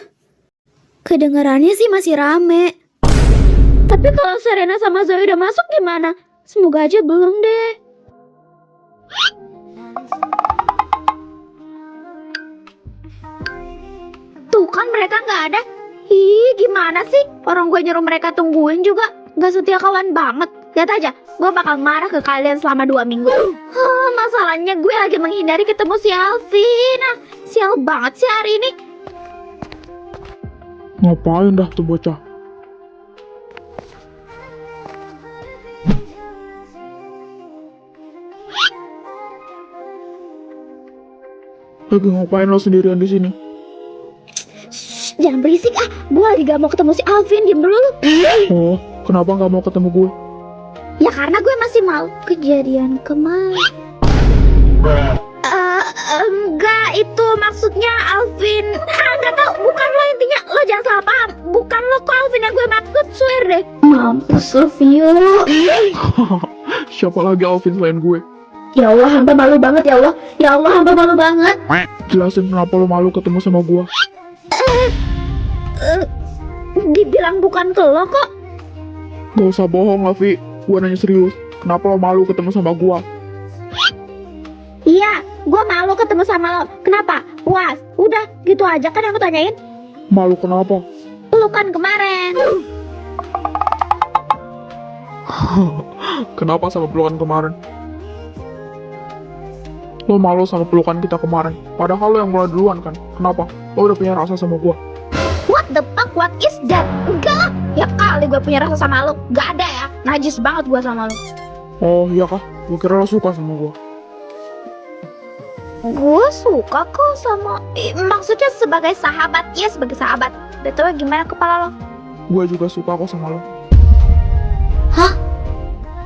kedengarannya sih masih rame. Tapi kalau Serena sama Zoe udah masuk gimana? Semoga aja belum deh. Tuh kan mereka nggak ada. Ih, gimana sih? Orang gue nyuruh mereka tungguin juga. Nggak setia kawan banget. Lihat aja, gue bakal marah ke kalian selama 2 minggu. Masalahnya gue lagi menghindari ketemu si Alvin. Sial banget sih hari ini. Ngapain dah tuh bocah? Lagi ngapain lo sendirian di sini? Jangan berisik gue lagi gak mau ketemu si Alvin, diem dulu lu. Oh, kenapa nggak mau ketemu gue? Ya karena gue masih mau kejadian kemarin. Enggak, itu maksudnya Alvin. Nggak tahu, bukan lo intinya, lo jangan salah paham. Bukan lo kok Alvin yang gue maksud, swear deh. Mampus lo, Vio. Siapa lagi Alvin selain gue? Ya Allah, hamba malu banget ya Allah. Ya Allah, hamba malu banget. Jelasin kenapa lo malu ketemu sama gue? Dibilang bukan ke lo kok. Gak usah bohong, Lavi. Gue nanya serius. Kenapa lo malu ketemu sama gue? Iya, gue malu ketemu sama lo. Kenapa? Puas. Udah, gitu aja kan yang aku tanyain. Malu kenapa? Lu kan kemarin. Kenapa sama pelukan kemarin? Lo malu sama pelukan kita kemarin. Padahal lo yang mulai duluan kan? Kenapa? Lo udah punya rasa sama gue. What the fuck, what is that? Enggak lah. Ya kali gue punya rasa sama lo. Gak ada ya. Najis banget gue sama lo. Oh iya kah? Gue kira lo suka sama gue. Gue suka kok sama... maksudnya sebagai sahabat. Ya sebagai sahabat. Betul gimana kepala lo? Gue juga suka kok sama lo. Hah?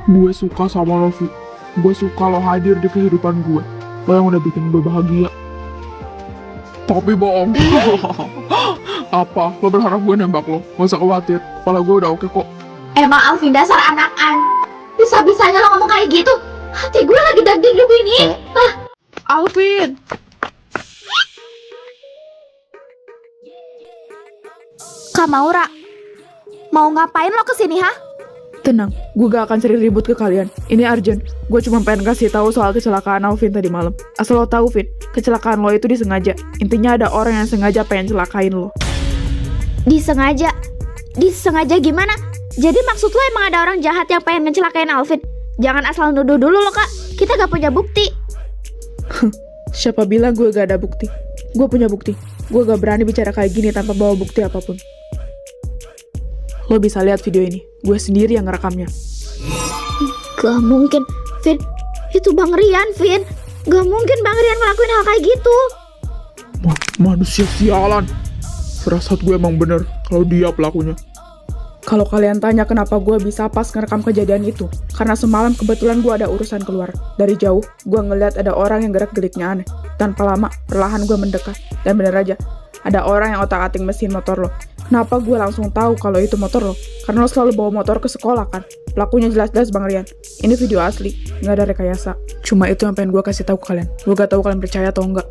Gue suka sama lo, Vi. Gue suka lo hadir di kehidupan gue. Lo yang udah bikin gue bahagia. Tapi bohong. Apa? Lo berharap gue nembak lo? Gak usah khawatir. Kepala gue udah oke kok. Emang Alvin dasar anakan. Bisa-bisanya lo ngomong kayak gitu. Hati gue lagi deg-deg ini. Alvin! Kak Maura, mau ngapain lo kesini ha? Tenang, gue gak akan cari ribut ke kalian. Ini urgent. Gue cuma pengen kasih tahu soal kecelakaan Alvin tadi malam. Asal lo tahu, Vin, kecelakaan lo itu disengaja. Intinya ada orang yang sengaja pengen celakain lo. Disengaja? Disengaja gimana? Jadi maksud lo emang ada orang jahat yang pengen mencelakain Alvin? Jangan asal nuduh dulu lo kak. Kita gak punya bukti. Siapa bilang gue gak ada bukti? Gue punya bukti. Gue gak berani bicara kayak gini tanpa bawa bukti apapun. Lo bisa lihat video ini. Gue sendiri yang ngerekamnya. Gak mungkin, Vin. Itu Bang Rian, Vin. Gak mungkin Bang Rian ngelakuin hal kayak gitu. Manusia sialan. Firasat gue emang bener kalau dia pelakunya. Kalau kalian tanya kenapa gue bisa pas ngerekam kejadian itu, karena semalam kebetulan gue ada urusan keluar. Dari jauh, gue ngeliat ada orang yang gerak-geriknya aneh. Tanpa lama, perlahan gue mendekat. Dan bener aja, ada orang yang otak-atik mesin motor lo. Kenapa gue langsung tahu kalau itu motor lo? Karena lo selalu bawa motor ke sekolah kan? Pelakunya jelas-jelas Bang Rian. Ini video asli, nggak ada rekayasa. Cuma itu yang pengen gue kasih tahu ke kalian. Gue gak tahu kalian percaya atau enggak.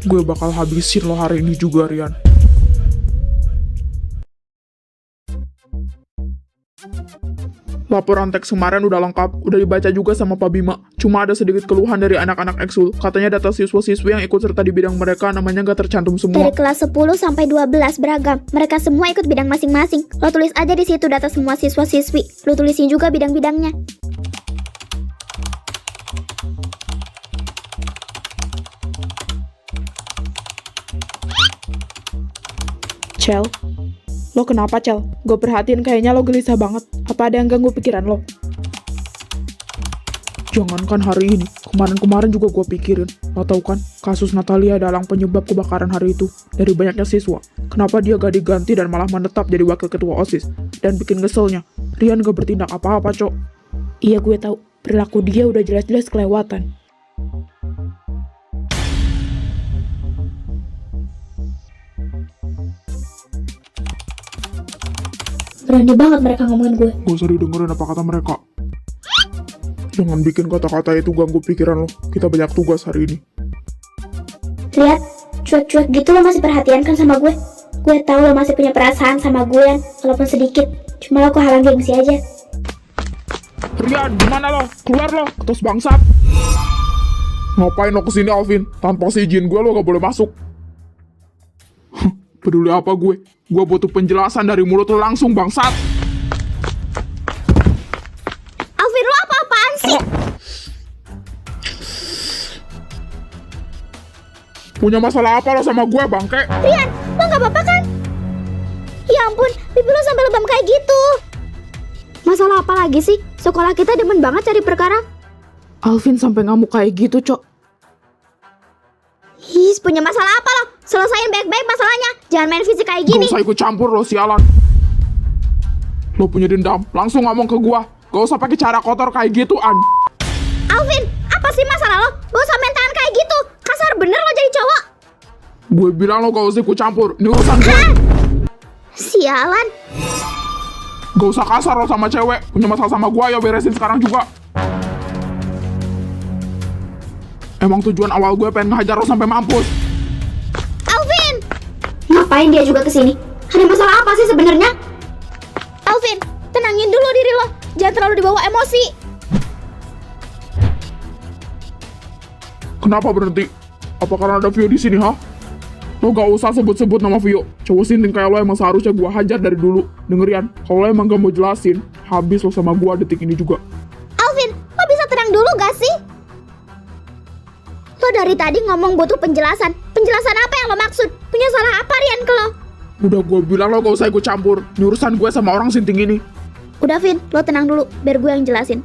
Gue bakal habisin lo hari ini juga, Rian. Laporan teks kemarin udah lengkap, udah dibaca juga sama Pak Bima. Cuma ada sedikit keluhan dari anak-anak eksul. Katanya data siswa-siswi yang ikut serta di bidang mereka namanya nggak tercantum semua. Dari kelas 10 sampai 12 beragam. Mereka semua ikut bidang masing-masing. Lo tulis aja di situ data semua siswa-siswi. Lo tulisin juga bidang-bidangnya. Cel, lo kenapa Cel? Gue perhatiin kayaknya lo gelisah banget. Apa ada yang ganggu pikiran lo? Jangankan hari ini, kemarin-kemarin juga gue pikirin. Lo tau kan, kasus Natalia adalah penyebab kebakaran hari itu. Dari banyaknya siswa, kenapa dia gak diganti dan malah menetap jadi wakil ketua OSIS? Dan bikin keselnya, Rian gak bertindak apa-apa, Cok. Iya gue tahu, perilaku dia udah jelas-jelas kelewatan. Berani banget mereka ngomongin gue. Gak usah didengerin apa kata mereka. Jangan bikin kata-kata itu ganggu pikiran lo. Kita banyak tugas hari ini. Lihat, cuek-cuek gitu lo masih perhatian kan sama gue. Gue tahu lo masih punya perasaan sama gue, walaupun sedikit. Cuma lo kehalang gengsi aja. Rian, gimana lo? Keluar lo, ketus bangsat. Ngapain lo kesini, Alvin? Tanpa izin gue lo gak boleh masuk. Peduli apa gue? Gue butuh penjelasan dari mulut lo langsung, bangsat. Alvin, lo apa-apaan sih? Punya masalah apa lo sama gue, bangke? Rian, lo gak apa-apa kan? Ya ampun, pipi lo sampai lebam kayak gitu. Masalah apa lagi sih? Sekolah kita demen banget cari perkara. Alvin sampai ngamuk kayak gitu, Cok. His, punya masalah apa lo? Selesain baik-baik masalahnya. Jangan main fisik kayak Gak gini. usah ikut campur lo, sialan. Lo punya dendam, langsung ngomong ke gue. Gak usah pakai cara kotor kayak gituan. Alvin, apa sih masalah lo? Gak usah main tangan kayak gitu. Kasar bener lo jadi cowok. Gue bilang lo gak usah ikut campur. Ini urusan gue. Sialan. Gak usah kasar lo sama cewek. Punya masalah sama gue, ya beresin sekarang juga. Emang tujuan awal gue pengen ngehajar lo sampai mampus. Alvin, ngapain dia juga kesini? Ada masalah apa sih sebenarnya? Alvin, tenangin dulu diri lo. Jangan terlalu dibawa emosi. Kenapa berhenti? Apa karena ada Vio di sini, ha? Lo gak usah sebut-sebut nama Vio. Cowok sinting kayak lo emang seharusnya gue hajar dari dulu. Dengerin, kalau lo emang gak mau jelasin, habis lo sama gue detik ini juga. Alvin, lo bisa tenang dulu gak sih? Lo dari tadi ngomong butuh penjelasan. Penjelasan apa yang lo maksud? Punya salah apa Rian ke lo? Udah gue bilang lo gak usah ikut campur. Ini urusan gue sama orang sinting ini. Udah Vin, lo tenang dulu, biar gue yang jelasin.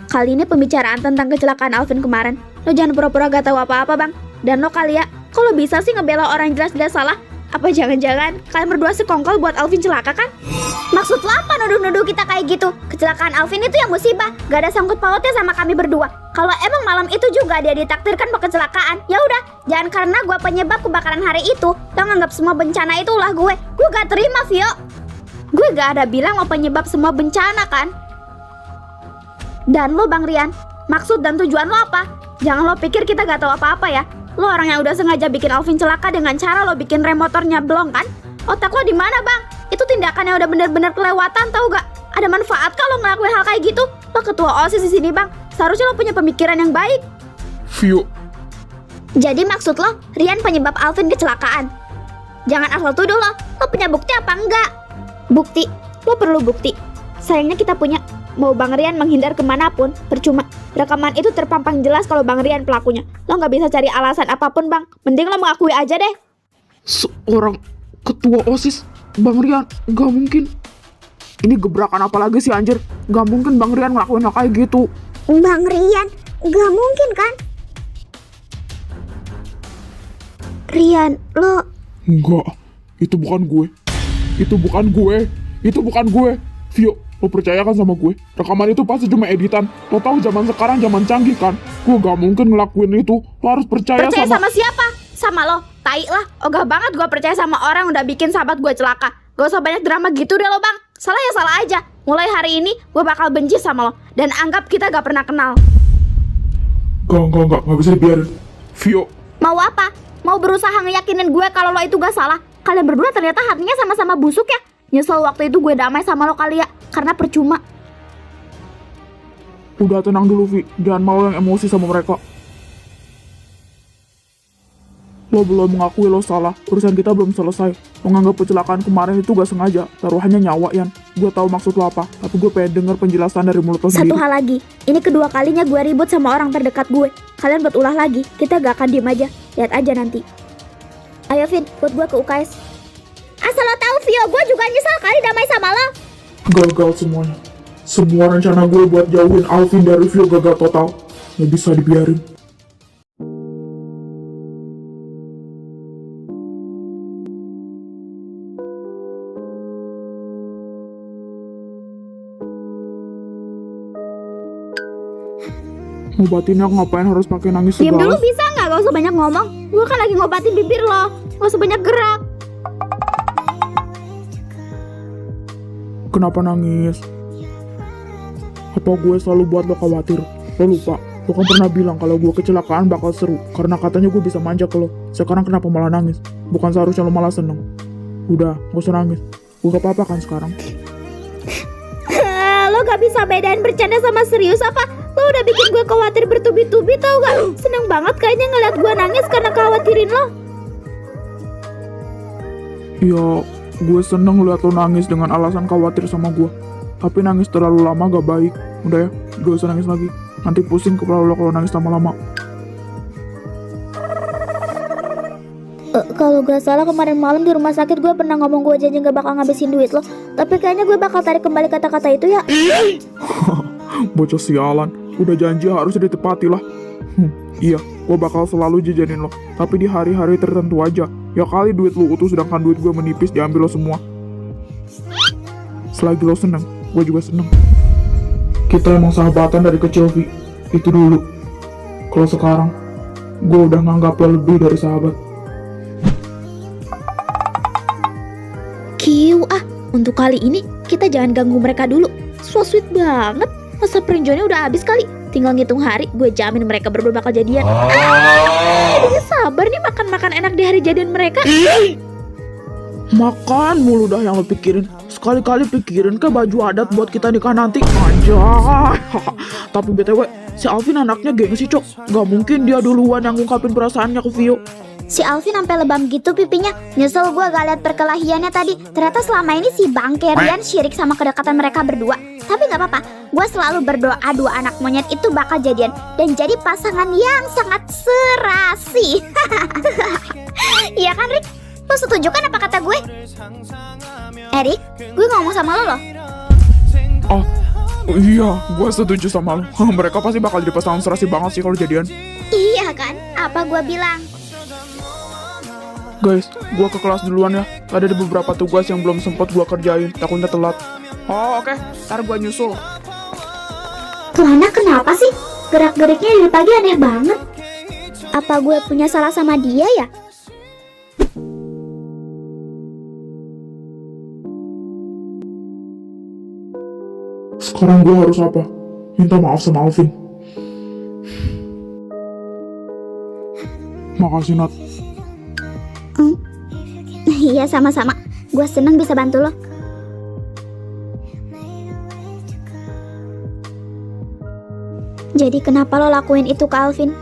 Kali ini pembicaraan tentang kecelakaan Alvin kemarin. Lo jangan pura-pura gak tahu apa-apa bang. Dan lo kali ya, kalau bisa sih ngebela orang yang jelas-jelas salah. Apa jangan-jangan kalian berdua sekongkol buat Alvin celaka kan? Maksud lo apa nuduh-nuduh kita kayak gitu? Kecelakaan Alvin itu yang musibah, gak ada sangkut pautnya sama kami berdua. Kalau emang malam itu juga dia ditakdirkan kecelakaan, ya udah, jangan karena gue penyebab kebakaran hari itu, lo nganggap semua bencana itu ulah gue. Gue gak terima, Vio. Gue gak ada bilang lo penyebab semua bencana kan? Dan lo Bang Rian, maksud dan tujuan lo apa? Jangan lo pikir kita gak tahu apa-apa ya. Lo orang yang udah sengaja bikin Alvin celaka dengan cara lo bikin rem motornya blong kan? Otak lo di mana bang? Itu tindakannya udah bener-bener kelewatan tau gak? Ada manfaat kalau ngelakuin hal kayak gitu? Lo ketua OSIS di sini bang. Seharusnya lo punya pemikiran yang baik. Vio. Jadi maksud lo, Rian penyebab Alvin kecelakaan? Jangan asal tuduh lo. Lo punya bukti apa enggak? Bukti? Lo perlu bukti. Sayangnya kita punya. Mau Bang Rian menghindar kemanapun, percuma. Rekaman itu terpampang jelas kalau Bang Rian pelakunya. Lo nggak bisa cari alasan apapun bang. Mending lo mengakui aja deh. Seorang ketua OSIS, Bang Rian, gak mungkin. Ini gebrakan apa lagi sih anjir? Gak mungkin Bang Rian ngelakuin hal kayak gitu. Bang Rian, gak mungkin kan? Rian, lo... Enggak, itu bukan gue. Itu bukan gue. Itu bukan gue. Vio, lo percaya kan sama gue? Rekaman itu pasti cuma editan. Lo tahu zaman sekarang zaman canggih kan? Gue gak mungkin ngelakuin itu. Lo harus percaya Percaya sama siapa? Sama lo. Tai lah, ogah banget gue percaya sama orang yang udah bikin sahabat gue celaka. Gak usah banyak drama gitu deh lo bang. Salah ya salah aja. Mulai hari ini gue bakal benci sama lo dan anggap kita gak pernah kenal. Gak bisa dibiarin. Vio, Mau apa? Mau berusaha ngeyakinin gue kalau lo itu gak salah? Kalian berdua ternyata hatinya sama-sama busuk ya. Nyesel waktu itu gue damai sama lo kali ya, karena percuma. udah tenang dulu Vi. Jangan mau yang emosi sama mereka. Lo belum mengakui lo salah. Urusan kita belum selesai. Menganggap kecelakaan kemarin itu gak sengaja. Taruhannya nyawa, Yan. Gue tahu maksud lo apa. Tapi gue pengen denger penjelasan dari mulut lo Satu sendiri. hal lagi, ini kedua kalinya gue ribut sama orang terdekat gue. Kalian buat ulah lagi, kita gak akan diem aja. Lihat aja nanti. Ayo Vin, buat gue ke UKS. Asal lo tahu Vio, gue juga nyesel kali damai sama lo. Gagal semuanya. Semua rencana gue buat jauhin Alvin dari Vio gagal total. Gak bisa dibiarin. Ngobatinnya ngapain harus pakai nangis Diam dulu segala? bisa nggak? Gak usah banyak ngomong. Gue kan lagi ngobatin bibir lo. Gak usah banyak gerak. Kenapa nangis? Apa gue selalu buat lo khawatir? Lo lupa, lo kan pernah bilang kalau gue kecelakaan bakal seru. Karena katanya gue bisa manja ke lo. Sekarang kenapa malah nangis? Bukan seharusnya lo malah seneng. Udah, gak usah nangis. Gue gak apa-apa kan sekarang? Lo gak bisa bedain bercanda sama serius apa? Lo udah bikin gue khawatir bertubi-tubi tau gak? Seneng banget kayaknya ngeliat gue nangis karena khawatirin lo. Ya, gue seneng liat lo nangis dengan alasan khawatir sama gue. Tapi nangis terlalu lama gak baik. Udah ya, gak usah nangis lagi. Nanti pusing kepala lo kalau nangis lama-lama. Kalau gak salah kemarin malam di rumah sakit gue pernah ngomong gue janji gak bakal ngabisin duit lo. Tapi kayaknya gue bakal tarik kembali kata-kata itu ya. Bocah sialan, udah janji harus ditepati lah. Iya, gue bakal selalu jajanin lo. Tapi di hari-hari tertentu aja. Ya kali duit lo utuh sedangkan duit gue menipis diambil lo semua. Selagi lo seneng, gue juga seneng. Kita emang sahabatan dari kecil, Vi. Itu dulu. Kalau sekarang, gue udah nganggap lo lebih dari sahabat. Kiu untuk kali ini kita jangan ganggu mereka dulu. So sweet banget. Masa perinjonya udah habis kali. Tinggal ngitung hari, gue jamin mereka berdua bakal jadian. Aduh, sabar nih makan-makan enak di hari jadian mereka. Makan mulu dah yang lo pikirin. Sekali-kali pikirin ke baju adat buat kita nikah nanti. Anjay. Tapi BTW, si Alvin anaknya gengsi, Cok. Gak mungkin dia duluan yang ngungkapin perasaannya ke Vio. Si Alvin sampai lebam gitu pipinya. Nyesel gue gak liat perkelahiannya tadi. Ternyata selama ini si Bangke Rian syirik sama kedekatan mereka berdua. Tapi gak apa-apa, gue selalu berdoa dua anak monyet itu bakal jadian dan jadi pasangan yang sangat serasi. Iya kan Rick? Lo setuju kan apa kata gue? Rick, gue ngomong sama lo loh. Oh, iya, gue setuju sama lo. Mereka pasti bakal jadi pasangan serasi banget sih kalau jadian. Iya kan? Apa gue bilang? Guys, gue ke kelas duluan ya. Tadi ada beberapa tugas yang belum sempat gue kerjain. Takutnya telat. Oh, oke. Ntar gue nyusul. Tuh anak kenapa sih? Gerak-geriknya dari pagi aneh banget. Apa gue punya salah sama dia ya? Sekarang gue harus apa? Minta maaf sama Alvin. Makasih, Nat. Iya sama-sama. Gue seneng bisa bantu lo. Jadi kenapa lo lakuin itu ke Alvin?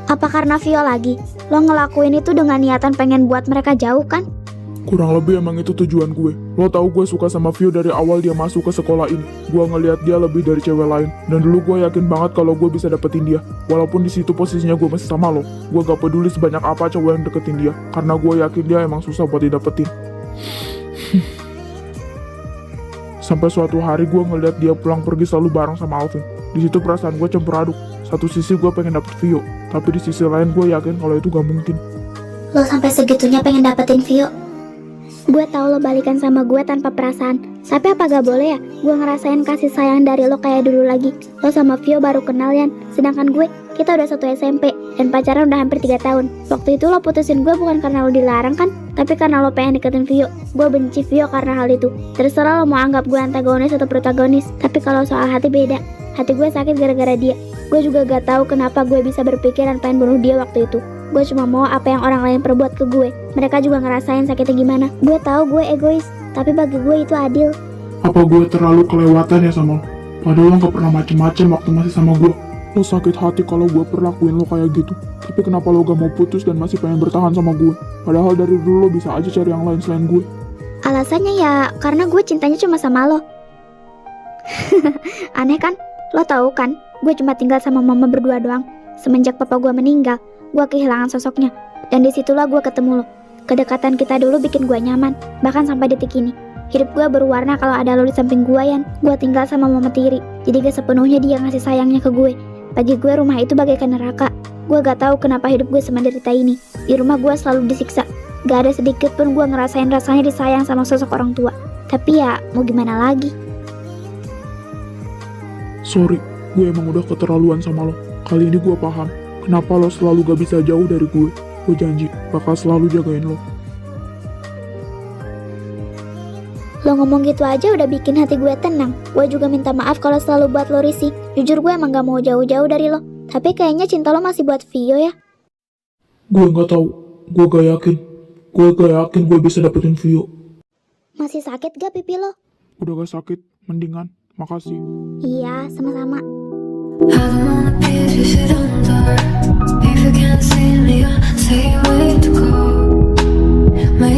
Apa karena Vio lagi? Lo ngelakuin itu dengan niatan pengen buat mereka jauh kan? Kurang lebih emang itu tujuan gue. Lo tau gue suka sama Vio dari awal dia masuk ke sekolah ini. Gue ngeliat dia lebih dari cewek lain. Dan dulu gue yakin banget kalau gue bisa dapetin dia. Walaupun di situ posisinya gue masih sama lo. Gue gak peduli sebanyak apa cowok yang deketin dia. Karena gue yakin dia emang susah buat didapetin. Sampai suatu hari gue ngeliat dia pulang pergi selalu bareng sama Alvin. Di situ perasaan gue campur aduk. Satu sisi gue pengen dapet Vio. Tapi di sisi lain gue yakin kalau itu gak mungkin. Lo sampai segitunya pengen dapetin Vio? Gue tahu lo balikan sama gue tanpa perasaan. Tapi apa gak boleh ya gue ngerasain kasih sayang dari lo kayak dulu lagi. Lo sama Vio baru kenal Yan. Sedangkan gue kita udah satu SMP dan pacaran udah hampir 3 tahun. Waktu itu lo putusin gue bukan karena lo dilarang kan, tapi karena lo pengen deketin Vio. Gue benci Vio karena hal itu. Terserah lo mau anggap gue antagonis atau protagonis, tapi kalau soal hati beda. Hati gue sakit gara-gara dia. Gue juga gak tahu kenapa gue bisa berpikiran pengen bunuh dia waktu itu. Gue cuma mau apa yang orang lain perbuat ke gue. Mereka juga ngerasain sakitnya gimana. Gue tahu gue egois, tapi bagi gue itu adil. Apa gue terlalu kelewatan ya sama lo? Padahal lo gak pernah macem-macem waktu masih sama gue. Lo sakit hati kalau gue perlakuin lo kayak gitu. Tapi kenapa lo gak mau putus dan masih pengen bertahan sama gue? Padahal dari dulu lo bisa aja cari yang lain selain gue. Alasannya ya karena gue cintanya cuma sama lo. Aneh kan? Lo tahu kan, gue cuma tinggal sama mama berdua doang. Semenjak papa gue meninggal, gue kehilangan sosoknya. Dan disitulah gue ketemu lo. Kedekatan kita dulu bikin gue nyaman, bahkan sampai detik ini. Hidup gue berwarna kalau ada lo di samping gue, Yan. Gue tinggal sama mama tiri, jadi gak sepenuhnya dia ngasih sayangnya ke gue. Bagi gue rumah itu bagaikan neraka. Gue gak tahu kenapa hidup gue semenderita ini. Di rumah gue selalu disiksa. Gak ada sedikit pun gue ngerasain rasanya disayang sama sosok orang tua. Tapi ya, mau gimana lagi? Sorry, gue emang udah keterlaluan sama lo. Kali ini gue paham kenapa lo selalu gak bisa jauh dari gue. Gue janji bakal selalu jagain lo. Lo ngomong gitu aja udah bikin hati gue tenang. Gue juga minta maaf kalau selalu buat lo risih. Jujur gue emang gak mau jauh-jauh dari lo. Tapi kayaknya cinta lo masih buat Vio ya. Gue gak tahu, gue gak yakin. Gue gak yakin gue bisa dapetin Vio. Masih sakit gak pipi lo? Udah gak sakit, mendingan. Makasih. Iya, sama-sama. I don't wanna be just sit on door. If you can't see me, I'll say where to go. My